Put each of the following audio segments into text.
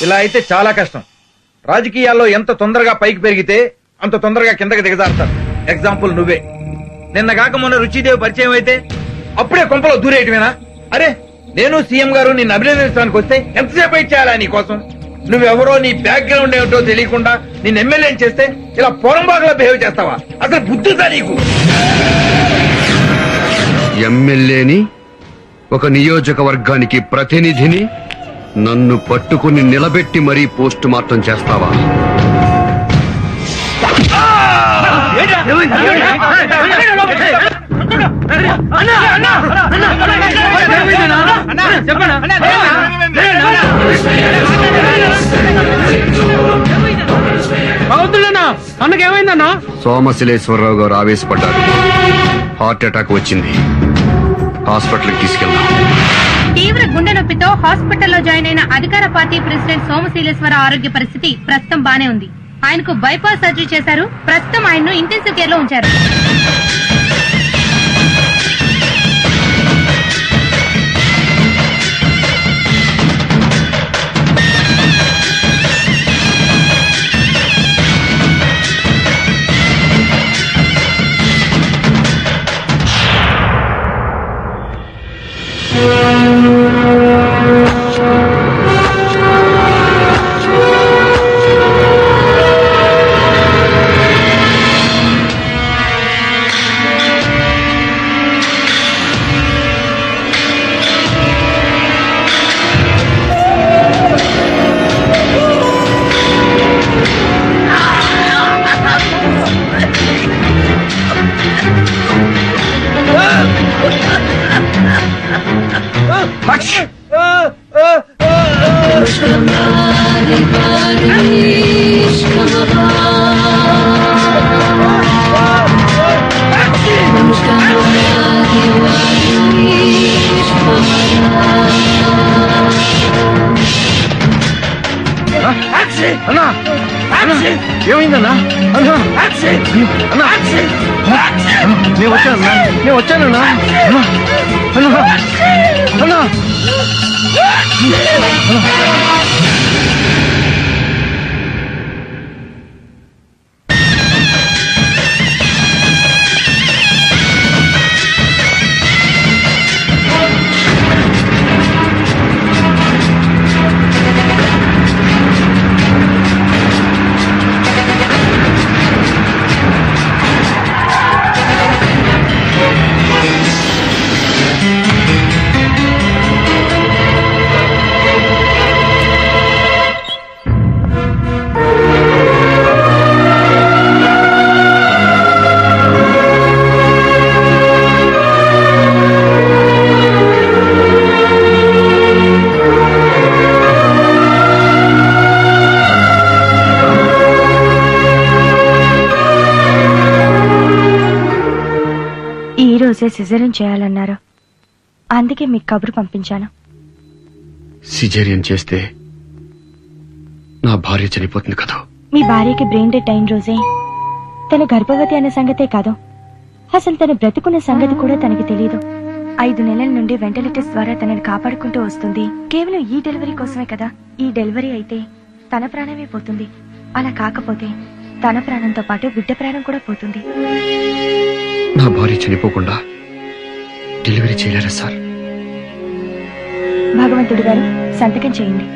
ఇలా అయితే చాలా కష్టం. రాజకీయాల్లో ఎంత తొందరగా పైకి పెరిగితే అంత తొందరగా కిందకి దిగజారుతారు. ఎగ్జాంపుల్ నువ్వే. నిన్నగాక మొన్న రుచిదేవి పరిచయం అయితే అప్పుడే కొంపలో దూరేయటమేనా? అరే నేను సీఎం గారు నిన్ను అభినందించడానికి వస్తే ఎంతసేపు ఇచ్చేయాలా నీ కోసం? నువ్వెవరో నీ బ్యాక్గ్రౌండ్ ఏమిటో తెలియకుండా నిన్ను ఎమ్మెల్యేని చేస్తే ఇలా పొరంబాగులా బిహేవ్ చేస్తావా? అసలు బుద్ధిదా నీకు? ఎమ్మెల్యేని, ఒక నియోజకవర్గానికి ప్రతినిధిని నన్ను పట్టుకుని నిలబెట్టి మరీ పోస్ట్ మార్టం చేస్తావా? అన్నకేమైందన్నా? సోమశిలేశ్వరరావు గారు ఆవేశపడ్డారు. హార్ట్ అటాక్ వచ్చింది. హాస్పిటల్కి తీసుకెళ్దాం. తీవ్ర గుండె నొప్పితో హాస్పిటల్లో జాయిన్ అయిన అధికార పార్టీ ప్రెసిడెంట్ సోమశీలేశ్వర ఆరోగ్య పరిస్థితి ప్రస్తుతం బానే ఉంది. ఆయనకు బైపాస్ సర్జరీ చేశారు. ప్రస్తుతం ఆయన్ను ఇంటెన్సివ్ కేర్ లో ఉంచారు. ఏమైందన్నా? నేను వచ్చానన్నా. సిజేరియన్ చేయాలన్నారు. అందుకే మీకు కబురు పంపించాను. సిజేరియన్ చేస్తే నా భార్య చనిపోతుంది కదా? మీ భార్యకి బ్రెయిన్ డెడ్ అయిన రోజే తన గర్భవతి అనే సంగతే కాదు, అసలు తను బ్రతుకున్న సంగతి కూడా తనకి తెలియదు. 5 నెలల నుండి వెంటిలేటర్స్ ద్వారా తనని కాపాడుకుంటూ వస్తుంది. కేవలం ఈ డెలివరీ కోసమే కదా. ఈ డెలివరీ అయితే తన ప్రాణమే పోతుంది. అలా కాకపోతే తన ప్రాణంతో పాటు బిడ్డ ప్రాణం కూడా పోతుంది. నా భార్య చనిపోకుండా డెలివరీ చేయలేరా సార్? భగవంతుడు గారు సంతకం చేయండి.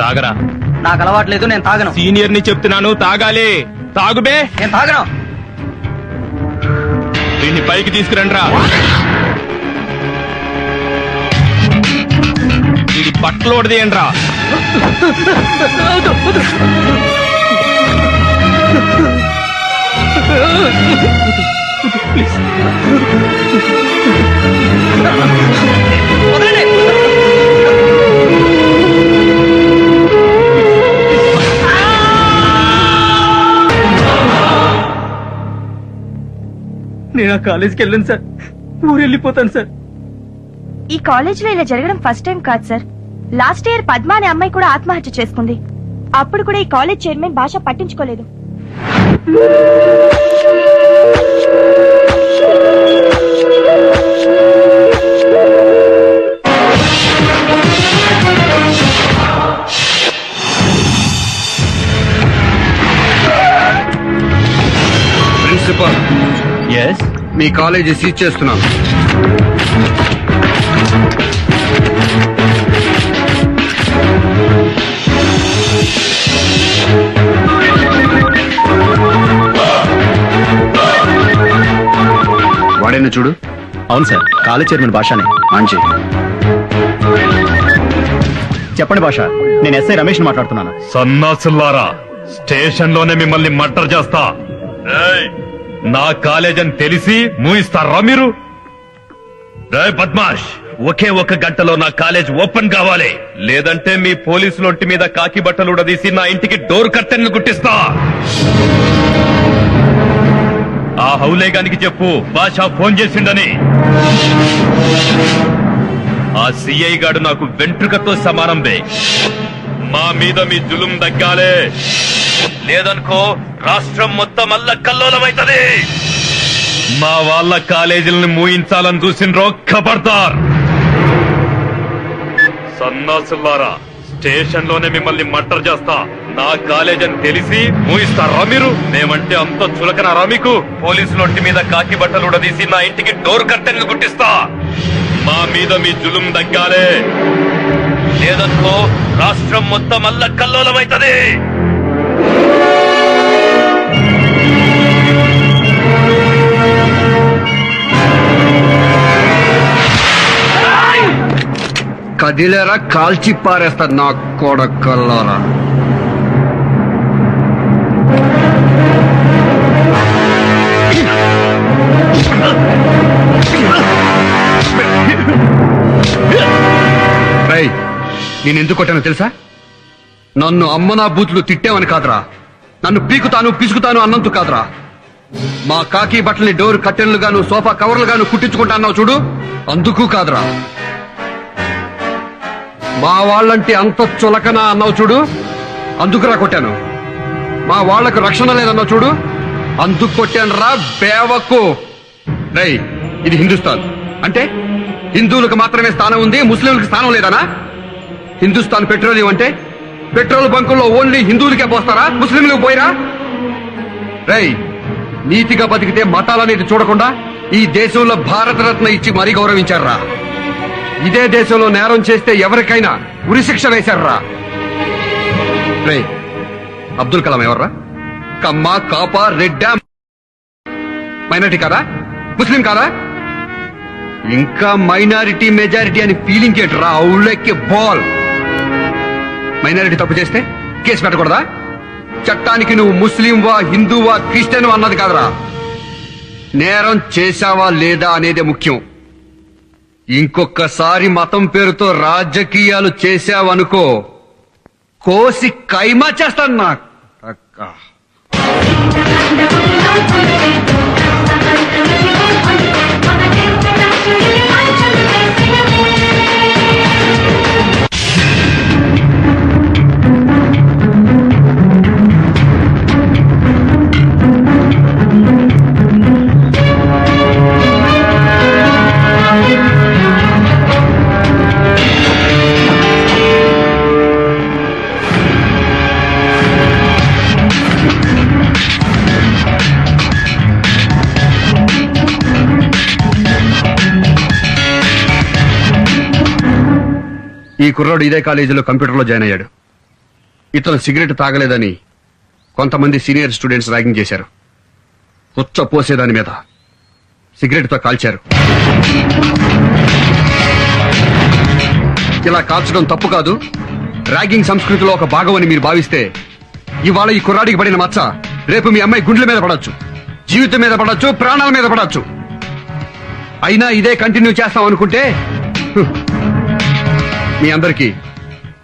తాగరా. నాకు అలవాట్లేదు, నేను తాగను. సీనియర్ ని చెప్తున్నాను, తాగాలి. తాగుబే. నేను తాగను. దీన్ని పైకి తీసుకురండ్రా. బట్టలు ఓడదీయండి రా. నేను ఆ కాలేజీకి వెళ్ళను సార్, ఊరు వెళ్ళిపోతాను సార్. ఈ కాలేజ్ లో ఇలా జరగడం ఫస్ట్ టైం కాదు సార్. లాస్ట్ ఇయర్ పద్మ అనే అమ్మాయి కూడా ఆత్మహత్య చేసుకుంది. అప్పుడు కూడా ఈ కాలేజ్ చైర్మన్ భాష పట్టించుకోలేదు. ప్రిన్సిపల్, ఎస్, మీ కాలేజీ సీజ్ చేస్తున్నాం. వాడేనా చూడు. అవును సార్, కాలేజ్ చైర్మన్ భాషనే. మంచి. చెప్పండి భాష, నేను ఎస్ఐ రమేష్ మాట్లాడుతున్నాను. సన్నాసులారా, స్టేషన్ లోనే మిమ్మల్ని మర్డర్ చేస్తా. ఏయ్, నా కాలేజ్ అని తెలిసి మూయిస్తారా మీరు? రేయ్ బద్మాష్, ఒకే ఒక గంటలో నా కాలేజ్ ఓపెన్ కావాలి, లేదంటే మీ పోలీసుల ఒంటి మీద కాకి బట్టలు ఉడదీసి నా ఇంటికి డోర్ కర్టెన్లు గుట్టిస్తా. ఆ హౌలేగానికి చెప్పు భాష ఫోన్ చేసిండని. ఆ సిఐ గాడు నాకు వెంట్రుకతో సమానం బే. మా మీద మీ జులుం దగ్గాలే, లేదనుకో రాష్ట్రం మొత్తం అల్ల కల్లోలమైతది. మా వాళ్ళ కాలేజీలను మూయించాలని చూసిండ్రో ఖబర్దార్. సన్నాసులారా, స్టేషన్ లోనే మిమ్మల్ని మర్డర్ చేస్తా. నా కాలేజ్ అని తెలిసి మూయిస్తారా మీరు? మేమంటే అంత చులకనారా మీకు? పోలీసుల ఒంటి మీద కాకి బట్టలు ఉడదీసి నా ఇంటికి డోర్ కర్టెన్లు గుట్టిస్తా. మా మీద మీ జులుం దగ్గాలే, లేదనుకో రాష్ట్రం మొత్తం అల్ల కల్లోలమైతది. కదిలేరా కాల్చి పారేస్తారు నా కొడకల్లారా. రేయ్, నేను ఎందుకు కొట్టానో తెలుసా? నన్ను అమ్మనా బూతులు తిట్టావని కాదురా, నన్ను పీకుతాను పిసుకుతాను అన్నందుకు కాదురా. మా కాకి బట్టల్ని డోర్ కట్టెన్లు గాను సోఫా కవర్లు గాను కుట్టించుకుంటా అన్నావు చూడు, అందుకు కాదురా. మా వాళ్ళంటే అంత చులకన అన్నావు చూడు, అందుకురా కొట్టాను. మా వాళ్లకు రక్షణ లేదన్నావు చూడు, అందుకు కొట్టాను రా బేవకు. రై, ఇది హిందుస్థాన్ అంటే హిందువులకు మాత్రమే స్థానం ఉంది, ముస్లింలకు స్థానం లేదనా? హిందుస్థాన్ పెట్రోలియం అంటే పెట్రోల్ బంకుల్లో ఓన్లీ హిందువులకే పోస్తారా, ముస్లింలకు పోయిరా? రై, నీతిగా బతికితే మతాలనేది చూడకుండా ఈ దేశంలో భారతరత్న ఇచ్చి మరీ గౌరవించారా. ఇదే దేశంలో నేరం చేస్తే ఎవరికైనా ఉరిశిక్ష వేశారా. రే, అబ్దుల్ కలాం ఎవర్రా? కమ్మ, కాపా, రెడ్డా మైనారిటీ కాదా? ముస్లిం కాదా? ఇంకా మైనారిటీ మెజారిటీ అని ఫీలింగ్ ఏంటరా? అవులెక్కి బాల్. మైనారిటీ తప్పు చేస్తే కేసు పెట్టకూడదా? చట్టానికి నువ్వు ముస్లింవా హిందూవా క్రిస్టియన్ అన్నది కాదురా, నేరం చేశావా లేదా అనేదే ముఖ్యం. ఇంకొకసారి మతం పేరుతో రాజకీయాలు చేశావనుకో, కోసి కైమా చేస్తాను నా అక్క. ఈ కుర్రాడు ఇదే కాలేజీలో కంప్యూటర్లో జాయిన్ అయ్యాడు. ఇతను సిగరెట్ తాగలేదని కొంతమంది సీనియర్ స్టూడెంట్స్ ర్యాగింగ్ చేశారు. ఉచ్చ పోసేదాని మీద సిగరెట్ తో కాల్చారు. ఇలా కాల్చడం తప్పు కాదు, ర్యాగింగ్ సంస్కృతిలో ఒక భాగం అని మీరు భావిస్తే ఇవాళ ఈ కుర్రాడికి పడిన మచ్చ రేపు మీ అమ్మాయి గుండెల మీద పడొచ్చు, జీవితం మీద పడొచ్చు, ప్రాణాల మీద పడొచ్చు. అయినా ఇదే కంటిన్యూ చేస్తాం అనుకుంటే మీ అందరికీ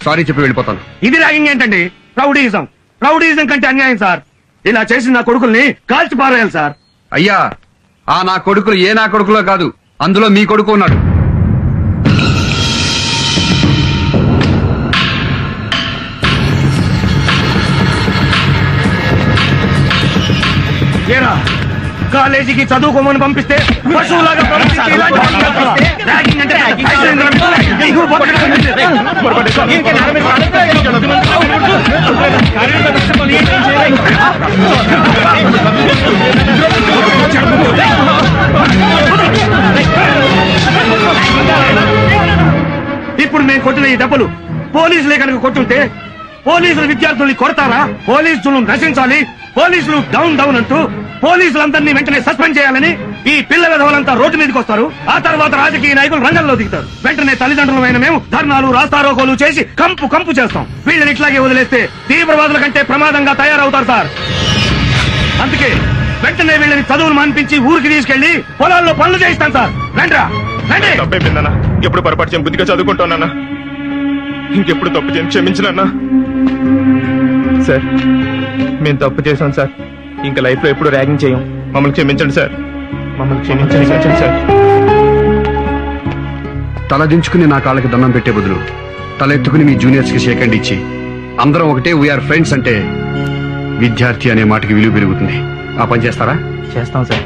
సారీ చెప్పి వెళ్ళిపోతాను. ఇది ర్యాగింగ్ ఏంటండి? రౌడీయిజం. రౌడీయిజం కంటే అన్యాయం సార్. ఇలా చేసిన నా కొడుకుల్ని కాల్చి పారేయాలి సార్. అయ్యా, ఆ నా కొడుకులు ఏ నా కొడుకులో కాదు, అందులో మీ కొడుకు ఉన్నాడు. ఏరా, కాలేజీకి చదువుకోమని పంపిస్తే పశువులాగా ప్రవర్తించి ఇలాంటి పనులు చేస్తావా? ర్యాగింగ్ అంటే నీకు ఇప్పుడు మేము కొట్టిన ఈ డబ్బులు పోలీసులే కనుక కొట్టుంటే పోలీసులు విద్యార్థుల్ని కొడతారా? పోలీసులు నశించాలి, పోలీసులు డౌన్ డౌన్ అంటూ పోలీసులందరినీ వెంటనే సస్పెండ్ చేయాలని ఈ పిల్లల విధవలంతా రోడ్డు మీదకి వస్తారు. ఆ తర్వాత రాజకీయ నాయకులు రంగంలో దిగుతారు. వెంటనే తల్లిదండ్రులమైన మేము ధర్నాలు, రాస్తారోకోలు చేసి కంపు కంపు చేస్తాం. వీళ్ళని ఇట్లాగే వదిలేస్తే తీవ్రవాదుల కంటే ప్రమాదంగా తయారవుతారు సార్. అందుకే వెంటనే వీళ్ళని చదువులు మాన్పించి ఊరికి తీసుకెళ్లి పొలాల్లో పనులు చేయిస్తాం సార్. రండ్రా, రండి. తప్పైపోయిందన్నా, ఎప్పుడు పొరపాటు చేయను, బుద్ధిగా చదువుకుంటానన్నా. ఇంకెప్పుడు తప్పు చేయను, క్షమించనన్నా. సార్, మేము తప్పు చేశాం సార్. ఇంకా లైఫ్ లో ఎప్పుడు ర్యాగింగ్ చేయం. మమ్మల్ని క్షమించండి సార్, మమ్మల్ని క్షమించండి సార్. తల దించుకుని నా కాళ్ళకి దండం పెట్టే బదులు తల ఎత్తుకుని మీ జూనియర్స్ కి షేక్ హ్యాండ్ ఇచ్చి అందరం ఒకటే వీఆర్ ఫ్రెండ్స్ అంటే విద్యార్థి అనే మాటకి విలువ పెరుగుతుంది. ఆ పని చేస్తారా? చేస్తాం సార్.